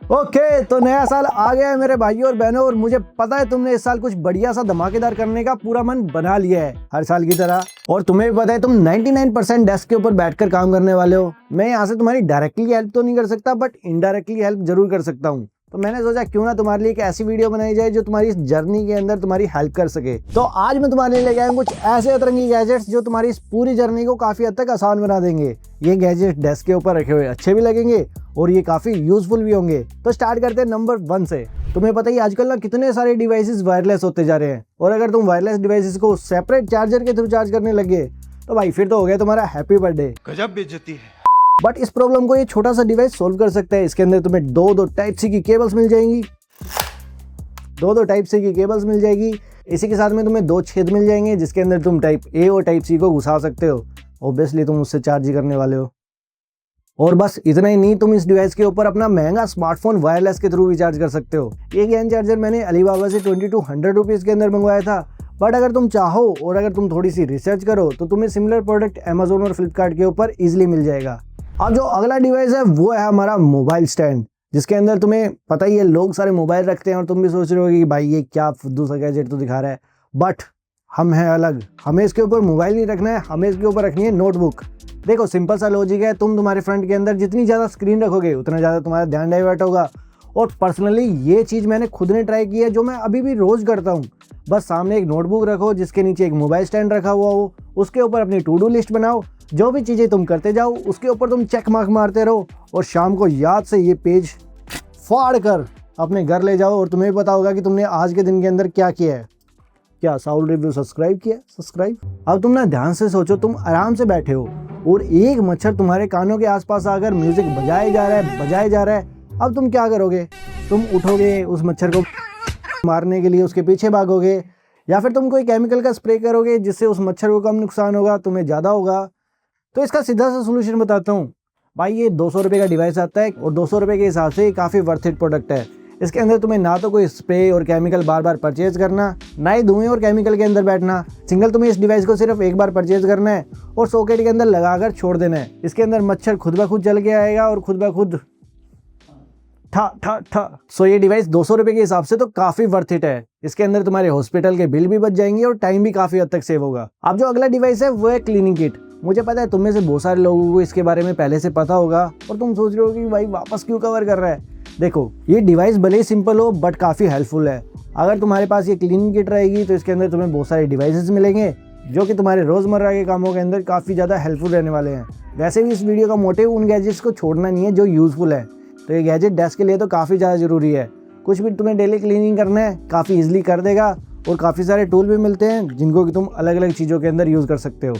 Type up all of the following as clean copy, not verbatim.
Okay, तो नया साल आ गया है मेरे भाइयों और बहनों, और मुझे पता है तुमने इस साल कुछ बढ़िया सा धमाकेदार करने का पूरा मन बना लिया है हर साल की तरह। और तुम्हें भी पता है तुम 99% डेस्क के ऊपर बैठकर काम करने वाले हो। मैं यहाँ से तुम्हारी डायरेक्टली हेल्प तो नहीं कर सकता, बट इनडायरेक्टली हेल्प जरूर कर सकता हूँ। तो मैंने सोचा क्यों ना तुम्हारे लिए एक ऐसी वीडियो बनाई जाए जो तुम्हारी इस जर्नी के अंदर तुम्हारी हेल्प कर सके। तो आज मैं तुम्हारे लिए लेके आया हूं कुछ ऐसे अतरंगी गैजेट्स जो तुम्हारी इस पूरी जर्नी को काफी हद तक आसान बना देंगे। ये गैजेट डेस्क के ऊपर रखे हुए अच्छे भी लगेंगे और ये काफी यूजफुल भी होंगे। तो स्टार्ट करते हैं नंबर 1 से। तुम्हें पता ही आजकल ना कितने सारे डिवाइसेस वायरलेस होते जा रहे हैं, और अगर तुम वायरलेस डिवाइसेस को सेपरेट चार्जर के थ्रू चार्ज करने लगे तो भाई फिर तो हो गया तुम्हारा हैप्पी बर्थडे। गजब बेइज्जती है। बट इस प्रॉब्लम को ये छोटा सा डिवाइस सोल्व कर सकता है। इसके अंदर तुम्हें दो टाइप सी की केबल्स मिल जाएंगी, दो टाइप सी की केबल्स मिल जाएगी। इसी के साथ में तुम्हें 2 छेद मिल जाएंगे जिसके अंदर तुम टाइप ए और टाइप सी को घुसा सकते हो। ऑब्वियसली तुम उससे चार्ज ही करने वाले हो। और बस इतना ही नहीं, तुम इस डिवाइस के ऊपर अपना महंगा स्मार्टफोन वायरलेस के थ्रू भी चार्ज कर सकते हो। ये ज्ञान चार्जर मैंने अलीबाबा से 2200 रुपीज़ के अंदर मंगवाया था। बट अगर तुम चाहो और अगर तुम थोड़ी सी रिसर्च करो तो तुम्हें सिमिलर प्रोडक्ट अमेजोन और फ्लिपकार्ट के ऊपर इजिली मिल जाएगा। अब जो अगला डिवाइस है वो है हमारा मोबाइल स्टैंड, जिसके अंदर तुम्हें पता ही है लोग सारे मोबाइल रखते हैं और तुम भी सोच रहे हो कि भाई ये क्या फुद्दू सा गैजेट तो दिखा रहा है। बट हम हैं अलग, हमें इसके ऊपर मोबाइल नहीं रखना है, हमें इसके ऊपर रखनी है नोटबुक। देखो सिंपल सा लॉजिक है, तुम तुम्हारे फ्रंट के अंदर जितनी ज़्यादा स्क्रीन रखोगे उतना ज़्यादा तुम्हारा ध्यान डाइवर्ट होगा। और पर्सनली ये चीज़ मैंने खुद ने ट्राई की है, जो मैं अभी भी रोज़ करता हूँ। बस सामने एक नोटबुक रखो जिसके नीचे एक मोबाइल स्टैंड रखा हुआ हो, उसके ऊपर अपनी टू डू लिस्ट बनाओ, जो भी चीज़ें तुम करते जाओ उसके ऊपर तुम चेक मार्क मारते रहो, और शाम को याद से ये पेज फाड़ कर अपने घर ले जाओ और तुम्हें पता होगा कि तुमने आज के दिन के अंदर क्या किया है। क्या साउल रिव्यू सब्सक्राइब किया? सब्सक्राइब। अब तुम ना ध्यान से सोचो, तुम आराम से बैठे हो और एक मच्छर तुम्हारे कानों के आसपास आकर म्यूजिक बजाए जा रहा है। अब तुम क्या करोगे? तुम उठोगे, उस मच्छर को मारने के लिए उसके पीछे भागोगे, या फिर तुम कोई केमिकल का स्प्रे करोगे जिससे उस मच्छर को कम नुकसान होगा, तुम्हें ज़्यादा होगा। तो इसका सीधा सा सोल्यूशन बताता हूँ भाई। ये 200 रुपये का डिवाइस आता है और 200 रुपये के हिसाब से काफ़ी वर्थ इट प्रोडक्ट है। इसके अंदर तुम्हें ना तो कोई स्प्रे और केमिकल बार बार परचेज करना, ना ही धुएं और केमिकल के अंदर बैठना। सिंगल तुम्हें इस डिवाइस को सिर्फ एक बार परचेज करना है और सॉकेट के अंदर लगाकर छोड़ देना है। इसके अंदर मच्छर खुद ब खुद जल के आएगा और खुद ब खुद ठा। सो ये डिवाइस 200 रुपये के हिसाब से तो काफ़ी वर्थ इट है। इसके अंदर तुम्हारे हॉस्पिटल के बिल भी बच जाएंगे और टाइम भी काफ़ी हद तक सेव होगा। अब जो अगला डिवाइस है वो है क्लीनिंग किट। मुझे पता है तुम में से बहुत सारे लोगों को इसके बारे में पहले से पता होगा और तुम सोच रहे हो कि भाई वापस क्यों कवर कर रहा है। देखो ये डिवाइस भले ही सिंपल हो बट काफ़ी हेल्पफुल है। अगर तुम्हारे पास ये क्लीनिंग किट रहेगी तो इसके अंदर तुम्हें बहुत सारे डिवाइसेस मिलेंगे जो कि तुम्हारे रोज़मर्रा के कामों के अंदर काफ़ी ज़्यादा हेल्पफुल रहने वाले हैं। वैसे भी इस वीडियो का मोटिव उन गैजेट्स को छोड़ना नहीं है जो यूज़फुल है। तो ये गैजेट डेस्क के लिए तो काफ़ी ज़्यादा ज़रूरी है। कुछ भी तुम्हें डेली क्लीनिंग करना है काफ़ी इजीली कर देगा, और काफ़ी सारे टूल भी मिलते हैं जिनको कि तुम अलग अलग चीज़ों के अंदर यूज़ कर सकते हो।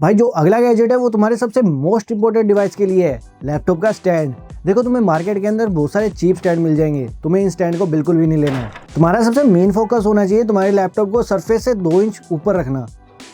भाई जो अगला गैजेट है वो तुम्हारे सबसे मोस्ट इंपॉर्टेंट डिवाइस के लिए है, लैपटॉप का स्टैंड। देखो तुम्हें मार्केट के अंदर बहुत सारे चीप स्टैंड मिल जाएंगे, तुम्हें इन स्टैंड को बिल्कुल भी नहीं लेना है। तुम्हारा सबसे मेन फोकस होना चाहिए तुम्हारे लैपटॉप को सरफेस से 2 इंच ऊपर रखना।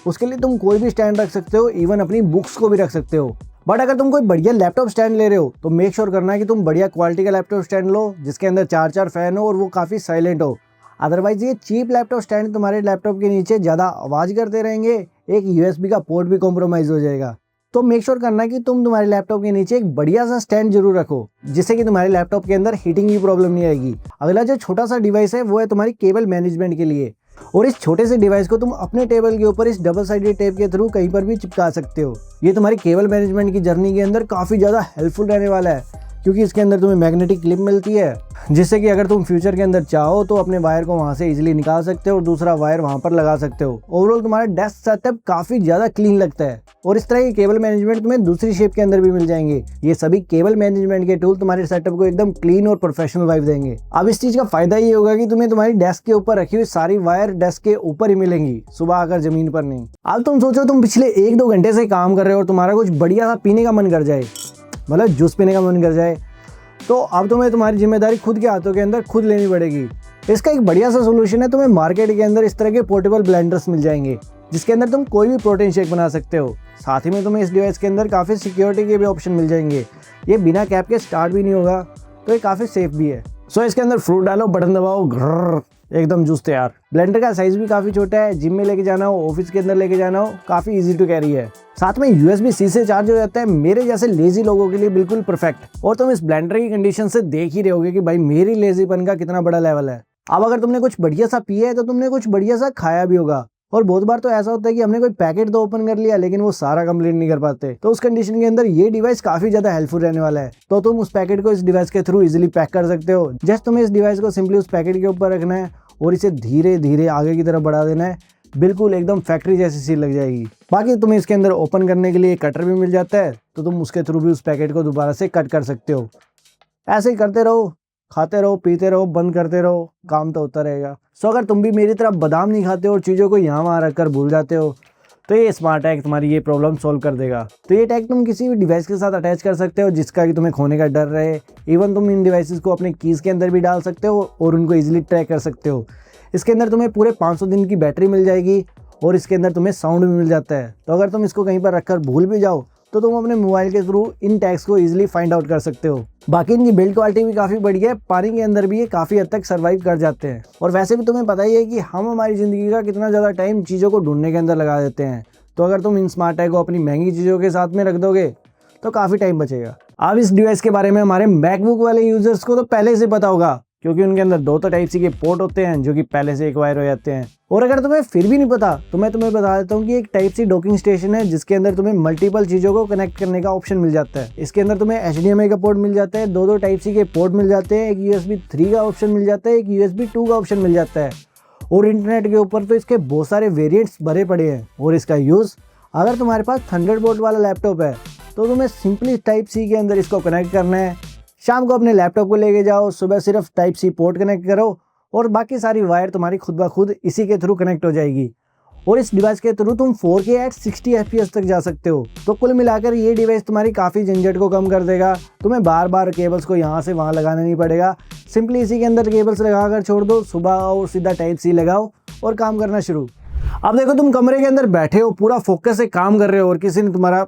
उसके लिए तुम कोई भी स्टैंड रख सकते हो, इवन अपनी बुक्स को भी रख सकते हो। बट अगर तुम कोई बढ़िया लैपटॉप स्टैंड ले रहे हो तो मेक श्योर करना कि तुम बढ़िया क्वालिटी का लैपटॉप स्टैंड लो जिसके अंदर 4 फैन हो और वो काफ़ी साइलेंट हो। अदरवाइज ये चीप लैपटॉप स्टैंड तुम्हारे लैपटॉप के नीचे ज़्यादा आवाज़ करते रहेंगे, एक USB का पोर्ट भी कॉम्प्रोमाइज़ हो जाएगा। तो मेक श्योर करना कि तुम तुम्हारे लैपटॉप के नीचे एक बढ़िया सा स्टैंड जरूर रखो जिससे कि तुम्हारे लैपटॉप के अंदर हीटिंग की प्रॉब्लम नहीं आएगी। अगला जो छोटा सा डिवाइस है वो है तुम्हारी केबल मैनेजमेंट के लिए, और इस छोटे से डिवाइस को तुम अपने टेबल के ऊपर इस डबल साइडेड टेप के थ्रू कहीं पर भी चिपका सकते हो। ये तुम्हारी केबल मैनेजमेंट की जर्नी के अंदर काफ़ी ज़्यादा हेल्पफुल रहने वाला है, क्योंकि इसके अंदर तुम्हें मैग्नेटिक क्लिप मिलती है जिससे कि अगर तुम फ्यूचर के अंदर चाहो तो अपने वायर को वहाँ से इजीली निकाल सकते हो और दूसरा वायर वहाँ पर लगा सकते हो। ओवरऑल तुम्हारा डेस्क सेटअप काफ़ी ज़्यादा क्लीन लगता है। और इस तरह के केबल मैनेजमेंट तुम्हें दूसरी शेप के अंदर भी मिल जाएंगे। ये सभी केबल मैनेजमेंट के टूल तुम्हारे सेटअप को एकदम क्लीन और प्रोफेशनल वाइब देंगे। अब इस चीज़ का फायदा ये होगा कि तुम्हें तुम्हारी डेस्क के ऊपर रखी हुई सारी वायर डेस्क के ऊपर ही मिलेंगी, सुबह आकर जमीन पर नहीं। अब तुम सोचो तुम पिछले 1-2 घंटे से काम कर रहे हो और तुम्हारा कुछ बढ़िया सा पीने का मन कर जाए, मतलब जूस पीने का मन कर जाए, तो अब तुम्हें तुम्हारी जिम्मेदारी खुद के हाथों के अंदर खुद लेनी पड़ेगी। इसका एक बढ़िया सा सोल्यूशन है, तुम्हें मार्केट के अंदर इस तरह के पोर्टेबल ब्लेंडर्स मिल जाएंगे जिसके अंदर तुम कोई भी प्रोटीन शेक बना सकते हो। साथ ही में तुम्हें इस डिवाइस के अंदर काफ़ी सिक्योरिटी के भी ऑप्शन मिल जाएंगे। ये बिना कैप के स्टार्ट भी नहीं होगा, तो ये काफ़ी सेफ भी है। सो इसके अंदर फ्रूट डालो, बटन दबाओ, घर्र एकदम जूस तैयार। ब्लेंडर का साइज भी काफी छोटा है, जिम में लेके जाना हो, ऑफिस के अंदर लेके जाना हो, काफी इजी टू कैरी है। साथ में USB-C से चार्ज हो जाता है, मेरे जैसे लेजी लोगों के लिए बिल्कुल परफेक्ट। और तुम इस ब्लेंडर की कंडीशन से देख ही रहे होगे कि भाई मेरी लेजीपन का कितना बड़ा लेवल है। अब अगर तुमने कुछ बढ़िया सा पिया है तो तुमने कुछ बढ़िया सा खाया भी होगा। और बहुत बार तो ऐसा होता है कि हमने कोई पैकेट तो ओपन कर लिया लेकिन वो सारा कंप्लीट नहीं कर पाते, तो उस कंडीशन के अंदर ये डिवाइस काफी ज्यादा हेल्पफुल रहने वाला है। तो तुम उस पैकेट को इस डिवाइस के थ्रू इजीली पैक कर सकते हो। जस्ट तुम्हें इस डिवाइस को सिंपली उस पैकेट के ऊपर रखना है और इसे धीरे धीरे आगे की तरफ बढ़ा देना है, बिल्कुल एकदम फैक्ट्री जैसी सील लग जाएगी। बाकी तुम्हें इसके अंदर ओपन करने के लिए कटर भी मिल जाता है, तो तुम उसके थ्रू भी उस पैकेट को दोबारा से कट कर सकते हो। ऐसे ही करते रहो, खाते रहो, पीते रहो, बंद करते रहो, काम तो होता रहेगा। सो अगर तुम भी मेरी तरफ बादाम नहीं खाते और चीज़ों को यहाँ वहाँ रखकर भूल जाते हो, तो ये स्मार्ट टैग तुम्हारी ये प्रॉब्लम सॉल्व कर देगा। तो ये टैग तुम किसी भी डिवाइस के साथ अटैच कर सकते हो जिसका कि तुम्हें खोने का डर रहे। इवन तुम इन डिवाइसेस को अपने कीज़ के अंदर भी डाल सकते हो और उनको ईजिली ट्रैक कर सकते हो। इसके अंदर तुम्हें पूरे 500 दिन की बैटरी मिल जाएगी और इसके अंदर तुम्हें साउंड भी मिल जाता है। तो अगर तुम इसको कहीं पर रखकर भूल भी जाओ तो तुम अपने मोबाइल के थ्रू इन टैग्स को इजीली फाइंड आउट कर सकते हो। बाकी इनकी बिल्ड क्वालिटी भी काफ़ी बढ़िया है, पानी के अंदर भी ये काफ़ी हद तक सर्वाइव कर जाते हैं। और वैसे भी तुम्हें पता ही है कि हम हमारी ज़िंदगी का कितना ज़्यादा टाइम चीज़ों को ढूंढने के अंदर लगा देते हैं। तो अगर तुम इन स्मार्ट टैग को अपनी महंगी चीज़ों के साथ में रख दोगे तो काफ़ी टाइम बचेगा। अब इस डिवाइस के बारे में हमारे मैकबुक वाले यूजर्स को तो पहले से पता होगा, क्योंकि उनके अंदर 2 तो टाइप सी के पोर्ट होते हैं जो कि पहले से एक्वायर हो जाते हैं। और अगर तुम्हें फिर भी नहीं पता तो मैं तुम्हें बता देता हूँ कि एक टाइप सी डॉकिंग स्टेशन है जिसके अंदर तुम्हें मल्टीपल चीज़ों को कनेक्ट करने का ऑप्शन मिल जाता है। इसके अंदर तुम्हें HDMI का पोर्ट मिल जाता है, 2 टाइप सी के पोर्ट मिल जाते हैं, एक USB 3 का ऑप्शन मिल जाता है, एक USB 2 का ऑप्शन मिल जाता है। और इंटरनेट के ऊपर तो इसके बहुत सारे वेरिएंट्स भरे पड़े हैं। और इसका यूज़ अगर तुम्हारे पास थंडरबोल्ट वाला लैपटॉप है तो तुम्हें सिंपली टाइप सी के अंदर इसको कनेक्ट करना है। शाम को अपने लैपटॉप को लेके जाओ, सुबह सिर्फ टाइप सी पोर्ट कनेक्ट करो और बाकी सारी वायर तुम्हारी खुद ब खुद इसी के थ्रू कनेक्ट हो जाएगी। और इस डिवाइस के थ्रू तुम 4K एट 60 FPS तक जा सकते हो। तो कुल मिलाकर ये डिवाइस तुम्हारी काफ़ी झंझट को कम कर देगा। तुम्हें बार बार केबल्स को यहाँ से वहाँ लगाना नहीं पड़ेगा, सिंपली इसी के अंदर केबल्स लगा कर छोड़ दो, सुबह आओ सीधा टाइप सी लगाओ और काम करना शुरू। अब देखो तुम कमरे के अंदर बैठे हो, पूरा फोकस से काम कर रहे हो और किसी ने तुम्हारा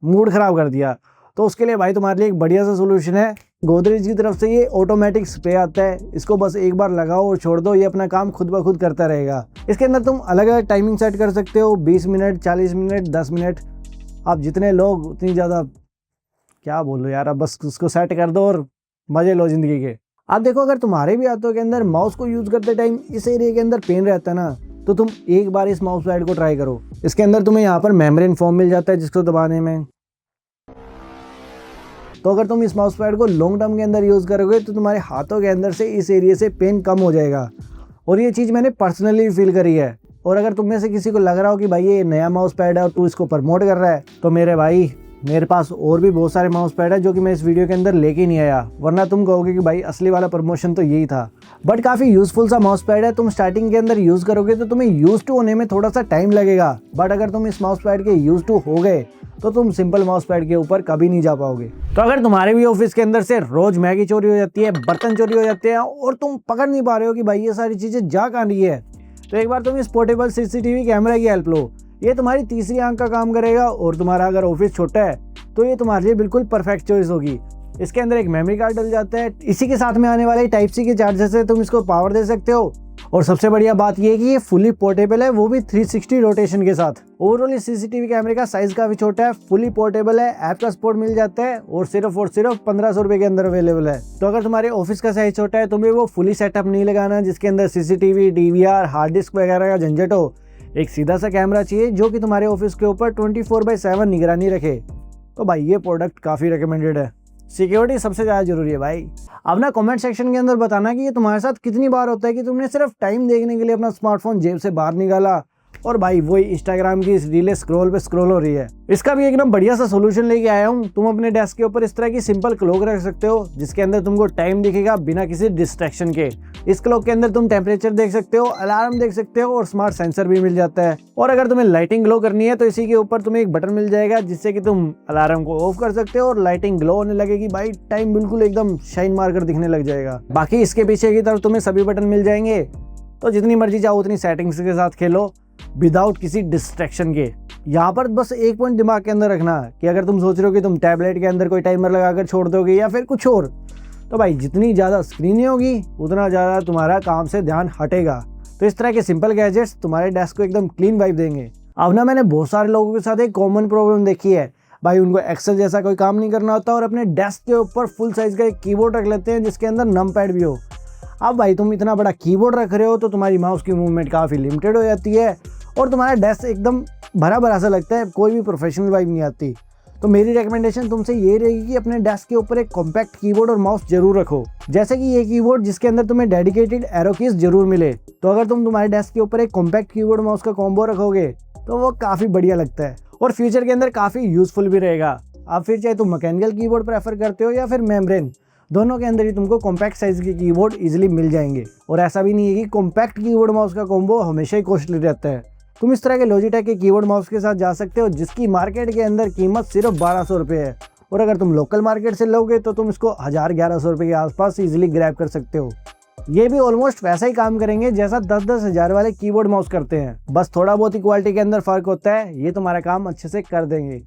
मूड खराब कर दिया, तो उसके लिए भाई तुम्हारे लिए एक बढ़िया सा सोल्यूशन है। गोदरेज की तरफ से ये ऑटोमेटिक स्प्रे आता है, इसको बस एक बार लगाओ और छोड़ दो, ये अपना काम खुद ब खुद करता रहेगा। इसके अंदर तुम अलग अलग टाइमिंग सेट कर सकते हो, 20 मिनट, 40 मिनट, 10 मिनट। आप जितने लोग उतनी ज़्यादा क्या बोलो यार, अब बस उसको सेट कर दो और मजे लो जिंदगी के। आप देखो अगर तुम्हारे भी हाथों के अंदर माउस को यूज़ करते टाइम इस एरिया के अंदर पेन रहता है ना, तो तुम एक बार इस माउस पैड को ट्राई करो। इसके अंदर तुम्हें यहाँ पर मेम्ब्रेन फोम मिल जाता है जिसको दबाने में। तो अगर तुम इस माउस पैड को लॉन्ग टर्म के अंदर यूज़ करोगे तो तुम्हारे हाथों के अंदर से इस एरिया से पेन कम हो जाएगा। और ये चीज़ मैंने पर्सनली फील करी है। और अगर तुम में से किसी को लग रहा हो कि भाई ये नया माउस पैड है और तू इसको प्रमोट कर रहा है, तो मेरे भाई मेरे पास और भी बहुत सारे माउस पैड है जो कि मैं इस वीडियो के अंदर लेके नहीं आया, वरना तुम कहोगे कि भाई असली वाला प्रमोशन तो यही था। बट काफ़ी यूज़फुल सा माउस पैड है। तुम स्टार्टिंग के अंदर यूज़ करोगे तो तुम्हें यूज़ टू होने में थोड़ा सा टाइम लगेगा, बट अगर तुम इस माउस पैड के यूज़ टू हो गए तो तुम सिंपल माउस पैड के ऊपर कभी नहीं जा पाओगे। तो अगर तुम्हारे भी ऑफिस के अंदर से रोज मैगी चोरी हो जाती है, बर्तन चोरी हो जाते हैं और तुम पकड़ नहीं पा रहे हो कि भाई ये सारी चीज़ें जा कहाँ रही है, तो एक बार तुम इस पोर्टेबल CCTV कैमरा की हेल्प लो। ये तुम्हारी तीसरी आंख का काम करेगा और तुम्हारा अगर ऑफिस छोटा है तो ये तुम्हारे लिए बिल्कुल परफेक्ट चॉइस होगी। इसके अंदर एक मेमोरी कार्ड डल जाता है, इसी के साथ में आने वाले टाइप सी के चार्जर से तुम इसको पावर दे सकते हो। और सबसे बढ़िया बात यह है कि ये फुली पोर्टेबल है, वो भी 360 रोटेशन के साथ। ओवरऑल इस CCTV कैमरे का साइज काफी छोटा है, फुली पोर्टेबल है, ऐप का सपोर्ट मिल जाता है और सिर्फ 1500 रुपए के अंदर अवेलेबल है। तो अगर तुम्हारे ऑफिस का साइज छोटा है, तुम्हें वो फुली सेटअप नहीं लगाना जिसके अंदर CCTV, DVR, हार्ड डिस्क वगैरह का झंझट हो। एक सीधा सा कैमरा चाहिए जो कि तुम्हारे ऑफिस के ऊपर 24/7 निगरानी रखे। तो भाई ये प्रोडक्ट काफी रिकमेंडेड है। सिक्योरिटी सबसे ज़्यादा जरूरी है भाई। अब ना कमेंट सेक्शन के अंदर बताना कि ये तुम्हारे साथ कितनी बार होता है कि तुमने सिर्फ टाइम देखने के लिए अपना स्मार्टफोन जेब से बाहर निकाला और भाई वही इंस्टाग्राम की रीलें स्क्रॉल पे स्क्रॉल हो रही है। इसका भी एकदम बढ़िया सा सोल्यूशन लेके आया हूँ। तुम अपने डेस्क के ऊपर इस तरह की सिंपल क्लॉक रख सकते हो जिसके अंदर तुमको टाइम दिखेगा बिना किसी डिस्ट्रैक्शन के। इस क्लॉक के अंदर तुम टेम्परेचर देख सकते हो, अलार्म देख सकते हो और स्मार्ट सेंसर भी मिल जाता है। और अगर तुम्हें लाइटिंग ग्लो करनी है तो इसी के ऊपर तुम्हें एक बटन मिल जाएगा जिससे कि तुम अलार्म को ऑफ कर सकते हो और लाइटिंग ग्लो होने लगेगी। भाई टाइम बिल्कुल एकदम शाइन मारकर दिखने लग जाएगा। बाकी इसके पीछे की तरफ तुम्हें सभी बटन मिल जाएंगे, तो जितनी मर्जी चाहो उतनी सेटिंग्स के साथ खेलो विदाउट किसी डिस्ट्रैक्शन के। यहाँ पर बस एक पॉइंट दिमाग के अंदर रखना कि अगर तुम सोच रहे हो कि तुम टैबलेट के अंदर कोई टाइमर लगाकर छोड़ दोगे या फिर कुछ और, तो भाई जितनी ज़्यादा स्क्रीन होगी उतना ज़्यादा तुम्हारा काम से ध्यान हटेगा। तो इस तरह के सिंपल गैजेट्स तुम्हारे डेस्क को एकदम क्लीन वाइब देंगे। अब ना मैंने बहुत सारे लोगों के साथ एक कॉमन प्रॉब्लम देखी है भाई, उनको एक्सेल जैसा कोई काम नहीं करना होता और अपने डेस्क के ऊपर फुल साइज का एक कीबोर्ड रख लेते हैं जिसके अंदर नम पैड भी हो। अब भाई तुम इतना बड़ा कीबोर्ड रख रहे हो तो तुम्हारी माउस की मूवमेंट काफ़ी लिमिटेड हो जाती है और तुम्हारा डेस्क एकदम भरा भरा सा लगता है, कोई भी प्रोफेशनल वाइब नहीं आती। तो मेरी रिकमेंडेशन तुमसे ये रहेगी कि अपने डेस्क के ऊपर एक कॉम्पैक्ट कीबोर्ड और माउस जरूर रखो, जैसे कि ये कीबोर्ड जिसके अंदर तुम्हें डेडिकेटेड एरो कीज जरूर मिले। तो अगर तुम तुम्हारे डेस्क के ऊपर एक कॉम्पैक्ट कीबोर्ड माउस का कॉम्बो रखोगे तो वो काफ़ी बढ़िया लगता है और फ्यूचर के अंदर काफ़ी यूजफुल भी रहेगा। अब फिर चाहे तुम मैकेनिकल कीबोर्ड प्रेफर करते हो या फिर मेम्ब्रेन, दोनों के अंदर ही तुमको कॉम्पैक्ट साइज के कीबोर्ड इजीली मिल जाएंगे। और ऐसा भी नहीं है कि कॉम्पैक्ट कीबोर्ड माउस का कॉम्बो हमेशा ही कॉस्टली रहता है। तुम इस तरह के लॉजिटेक के कीबोर्ड माउस के साथ जा सकते हो जिसकी मार्केट के अंदर कीमत सिर्फ 1200 रुपये है और अगर तुम लोकल मार्केट से लोगे तो तुम इसको 1000-1100 रुपये के आसपास इजीली ग्रैब कर सकते हो। ये भी ऑलमोस्ट वैसा ही काम करेंगे जैसा 10-10 हज़ार वाले कीबोर्ड माउस करते हैं, बस थोड़ा बहुत ही क्वालिटी के अंदर फर्क होता है। ये तुम्हारा काम अच्छे से कर देंगे।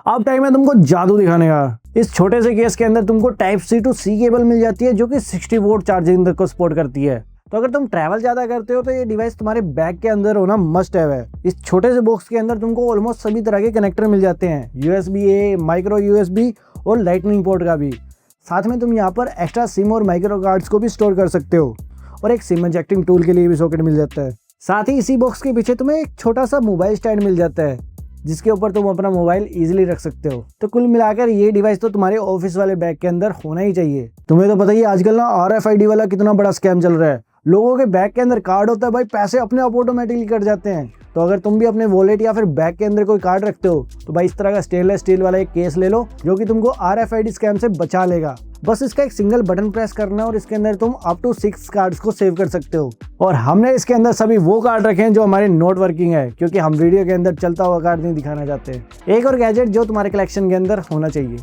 अब टाइम है तुमको जादू दिखाने का। इस छोटे से केस के अंदर तुमको type C to C cable मिल जाती है जो कि 60 वोल्ट चार्जिंग को सपोर्ट करती है। तो अगर तुम ट्रैवल ज्यादा करते हो तो ये डिवाइस तुम्हारे बैग के अंदर होना मस्ट है। इस छोटे से बॉक्स के अंदर तुमको ऑलमोस्ट सभी तरह के कनेक्टर मिल जाते हैं, USB-A, माइक्रो USB और लाइटनिंग पोर्ट का भी। साथ में तुम यहाँ पर एक्स्ट्रा सिम और माइक्रो कार्ड्स को भी स्टोर कर सकते हो और एक सिम इंजेक्टिंग टूल के लिए भी सॉकेट मिल जाता है। साथ ही इसी बॉक्स के पीछे तुम्हें एक छोटा सा मोबाइल स्टैंड मिल जाता है जिसके ऊपर तुम अपना मोबाइल इजीली रख सकते हो। तो कुल मिलाकर ये डिवाइस तो तुम्हारे ऑफिस वाले बैग के अंदर होना ही चाहिए। तुम्हें तो पता ही आजकल ना RFID वाला कितना बड़ा स्कैम चल रहा है। लोगों के बैग के अंदर कार्ड होता है भाई, पैसे अपने आप ऑटोमेटिकली कट जाते हैं। तो अगर तुम भी अपने वॉलेट या फिर बैग के अंदर कोई कार्ड रखते हो तो भाई इस तरह का स्टेनलेस स्टील वाला एक केस ले लो जो कि तुमको RFID स्कैम से बचा लेगा। बस इसका एक सिंगल बटन प्रेस करना है और इसके अंदर तुम अप टू 6 कार्ड्स को सेव कर सकते हो। और हमने इसके अंदर सभी वो कार्ड रखे हैं जो हमारे नॉट वर्किंग है, क्योंकि हम वीडियो के अंदर चलता हुआ कार्ड नहीं दिखाना चाहते। एक और गैजेट जो तुम्हारे कलेक्शन के अंदर होना चाहिए।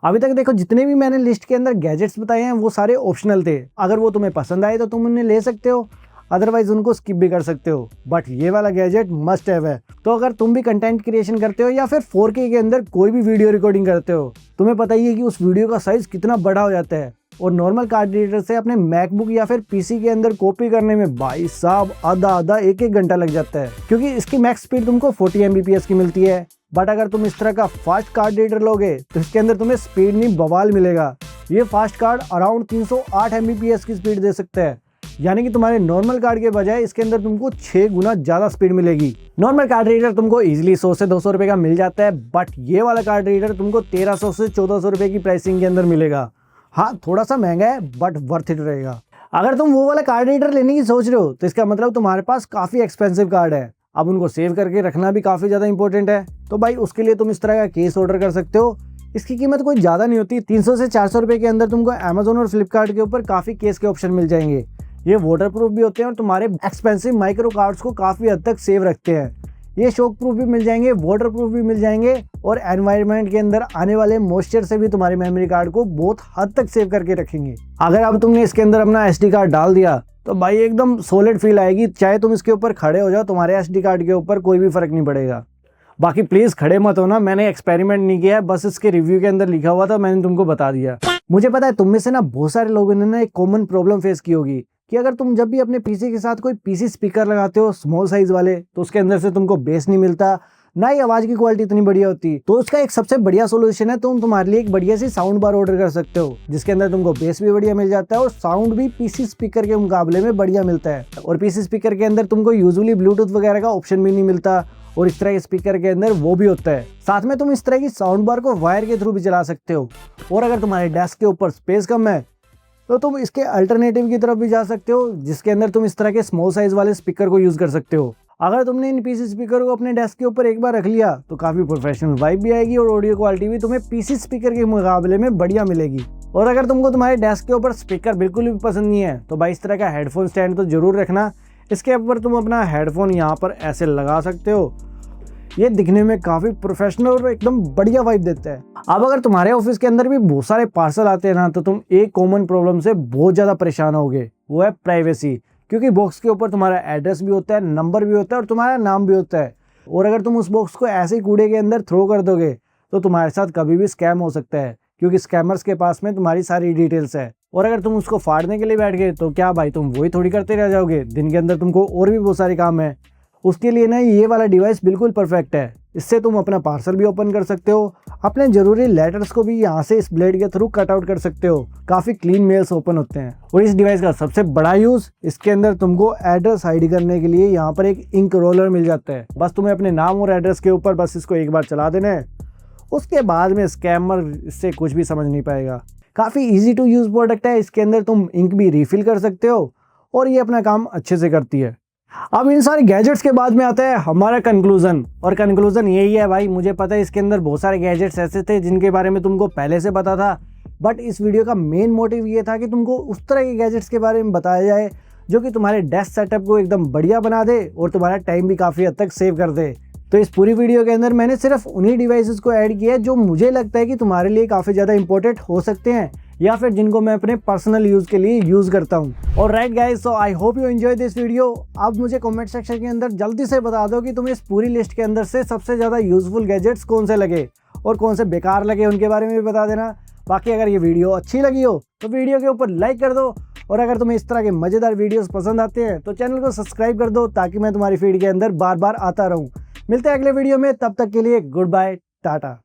अभी तक देखो जितने भी मैंने लिस्ट के अंदर गैजेट्स बताए हैं वो सारे ऑप्शनल थे। अगर वो तुम्हें पसंद आए तो तुम उन्हें ले सकते हो, अदरवाइज उनको स्किप भी कर सकते हो। बट ये वाला गैजेट मस्ट हैव है। तो अगर तुम भी कंटेंट क्रिएशन करते हो या फिर 4K के अंदर कोई भी वीडियो रिकॉर्डिंग करते हो, तुम्हें पता ही है कि उस वीडियो का साइज कितना बड़ा हो जाता है और नॉर्मल कार्ड रीडर से अपने मैकबुक या फिर PC के अंदर कॉपी करने में भाई साहब आधा 1-1 घंटा लग जाता है, क्योंकि इसकी मैक्स स्पीड तुमको 40 Mbps की मिलती है। बट अगर तुम इस तरह का फास्ट कार्ड रीडर लोगे तो इसके अंदर तुम्हें स्पीड नहीं बवाल मिलेगा। ये फास्ट कार्ड अराउंड 308 Mbps की स्पीड दे सकता है, यानी कि तुम्हारे नॉर्मल कार्ड के बजाय इसके अंदर तुमको 6 गुना ज्यादा स्पीड मिलेगी। नॉर्मल कार्ड रीडर तुमको इजीली 100 से 200 रुपए का मिल जाता है, बट ये वाला कार्ड रीडर तुमको 1300 से 1400 रुपए की प्राइसिंग के अंदर मिलेगा। हाँ थोड़ा सा महंगा है बट वर्थ इट रहेगा। अगर तुम वो वाला कार्ड रीडर लेने की सोच रहे हो तो इसका मतलब तुम्हारे पास काफी एक्सपेंसिव कार्ड है। अब उनको सेव करके रखना भी काफी ज्यादा इंपॉर्टेंट है। तो भाई उसके लिए तुम इस तरह का केस ऑर्डर कर सकते हो। इसकी कीमत कोई ज्यादा नहीं होती, 300 से 400 रुपए के अंदर तुमको Amazon और फ्लिपकार्ट के ऊपर काफी केस के ऑप्शन मिल जाएंगे। ये वाटर प्रूफ भी होते हैं और तुम्हारे एक्सपेंसिव माइक्रो कार्ड्स को काफी हद तक सेव रखते हैं। ये शॉक प्रूफ भी मिल जाएंगे, वाटर प्रूफ भी मिल जाएंगे और एनवायरनमेंट के अंदर आने वाले मॉइस्चर से भी तुम्हारे मेमोरी कार्ड को बहुत हद तक सेव करके रखेंगे। अगर अब तुमने इसके अंदर अपना SD कार्ड डाल दिया तो भाई एकदम सॉलिड फील आएगी, चाहे तुम इसके ऊपर खड़े हो जाओ तुम्हारे SD कार्ड के ऊपर कोई भी फर्क नहीं पड़ेगा। बाकी प्लीज खड़े मत होना, मैंने एक्सपेरिमेंट नहीं किया है, बस इसके रिव्यू के अंदर लिखा हुआ था, मैंने तुमको बता दिया। मुझे पता है तुम में से ना बहुत सारे लोगों ने ना एक कॉमन प्रॉब्लम फेस की होगी कि अगर तुम जब भी अपने PC के साथ कोई PC स्पीकर लगाते हो स्मॉल साइज वाले तो उसके अंदर से तुमको बेस नहीं मिलता, ना ही आवाज की क्वालिटी इतनी बढ़िया होती। तो उसका एक सबसे बढ़िया सोल्यूशन है, तुम तुम्हारे लिए एक बढ़िया सी साउंड बार ऑर्डर कर सकते हो जिसके अंदर तुमको बेस भी बढ़िया मिल जाता है और साउंड भी PC स्पीकर के मुकाबले में बढ़िया मिलता है। और PC स्पीकर के अंदर तुमको यूजुअली ब्लूटूथ वगैरह का ऑप्शन भी नहीं मिलता और इस तरह के स्पीकर के अंदर वो भी होता है। साथ में तुम इस तरह की साउंड बार को वायर के थ्रू भी चला सकते हो। और अगर तुम्हारे डेस्क के ऊपर स्पेस कम है तो तुम इसके अल्टरनेटिव की तरफ भी जा सकते हो जिसके अंदर तुम इस तरह के स्मॉल साइज वाले स्पीकर को यूज कर सकते हो। अगर तुमने इन PC स्पीकर को अपने डेस्क के ऊपर एक बार रख लिया तो काफी प्रोफेशनल वाइब भी आएगी और ऑडियो क्वालिटी भी तुम्हें PC स्पीकर के मुकाबले में बढ़िया मिलेगी। और अगर तुमको तुम्हारे डेस्क के ऊपर स्पीकर बिल्कुल भी पसंद नहीं है तो भाई इस तरह का हेडफोन स्टैंड तो जरूर रखना। इसके ऊपर तुम अपना हेडफोन यहाँ पर ऐसे लगा सकते हो, ये दिखने में काफी प्रोफेशनल और एकदम बढ़िया वाइब देता है। अब अगर तुम्हारे ऑफिस के अंदर भी बहुत सारे पार्सल आते हैं ना तो तुम एक कॉमन प्रॉब्लम से बहुत ज्यादा परेशान होगे, वो है प्राइवेसी। क्योंकि बॉक्स के ऊपर तुम्हारा एड्रेस भी होता है, नंबर भी होता है और तुम्हारा नाम भी होता है। और अगर तुम उस बॉक्स को ऐसे ही कूड़े के अंदर थ्रो कर दोगे तो तुम्हारे साथ कभी भी स्कैम हो सकता है, क्योंकि स्कैमर्स के पास में तुम्हारी सारी डिटेल्स है। और अगर तुम उसको फाड़ने के लिए बैठ गए तो क्या भाई, तुम वही थोड़ी करते रह जाओगे, दिन के अंदर तुमको और भी बहुत सारे काम है। उसके लिए ना ये वाला डिवाइस बिल्कुल परफेक्ट है। इससे तुम अपना पार्सल भी ओपन कर सकते हो, अपने जरूरी लेटर्स को भी यहाँ से इस ब्लेड के थ्रू कट आउट कर सकते हो। काफी क्लीन मेल्स ओपन होते हैं। और इस डिवाइस का सबसे बड़ा यूज, इसके अंदर तुमको एड्रेस हाइड करने के लिए यहाँ पर एक इंक रोलर मिल जाता है। बस तुम्हें अपने नाम और एड्रेस के ऊपर बस इसको एक बार चला देना है, उसके बाद में स्कैमर इससे कुछ भी समझ नहीं पाएगा। काफ़ी इजी टू यूज़ प्रोडक्ट है। इसके अंदर तुम इंक भी रिफिल कर सकते हो और ये अपना काम अच्छे से करती है। अब इन सारे गैजेट्स के बाद में आता है हमारा कंक्लूजन, और कंक्लूजन यही है भाई, मुझे पता है इसके अंदर बहुत सारे गैजेट्स ऐसे थे जिनके बारे में तुमको पहले से पता था, बट इस वीडियो का मेन मोटिव ये था कि तुमको उस तरह के गैजेट्स के बारे में बताया जाए जो कि तुम्हारे डेस्क सेटअप को एकदम बढ़िया बना दे और तुम्हारा टाइम भी काफ़ी हद तक सेव कर दे। तो इस पूरी वीडियो के अंदर मैंने सिर्फ उन्हीं डिवाइसेस को ऐड किया है जो मुझे लगता है कि तुम्हारे लिए काफ़ी ज़्यादा इंपॉर्टेंट हो सकते हैं, या फिर जिनको मैं अपने पर्सनल यूज़ के लिए यूज़ करता हूँ। और right guys, so I hope you enjoy this video. अब मुझे कमेंट सेक्शन के अंदर जल्दी से बता दो कि तुम्हें इस पूरी लिस्ट के अंदर से सबसे ज़्यादा यूज़फुल गैजेट्स कौन से लगे और कौन से बेकार लगे, उनके बारे में भी बता देना। बाकी अगर ये वीडियो अच्छी लगी हो तो वीडियो के ऊपर लाइक कर दो, और अगर तुम्हें इस तरह के मज़ेदार वीडियोस पसंद आते हैं तो चैनल को सब्सक्राइब कर दो ताकि मैं तुम्हारी फीड के अंदर बार बार आता रहूँ। मिलते हैं अगले वीडियो में, तब तक के लिए गुड बाय, टाटा।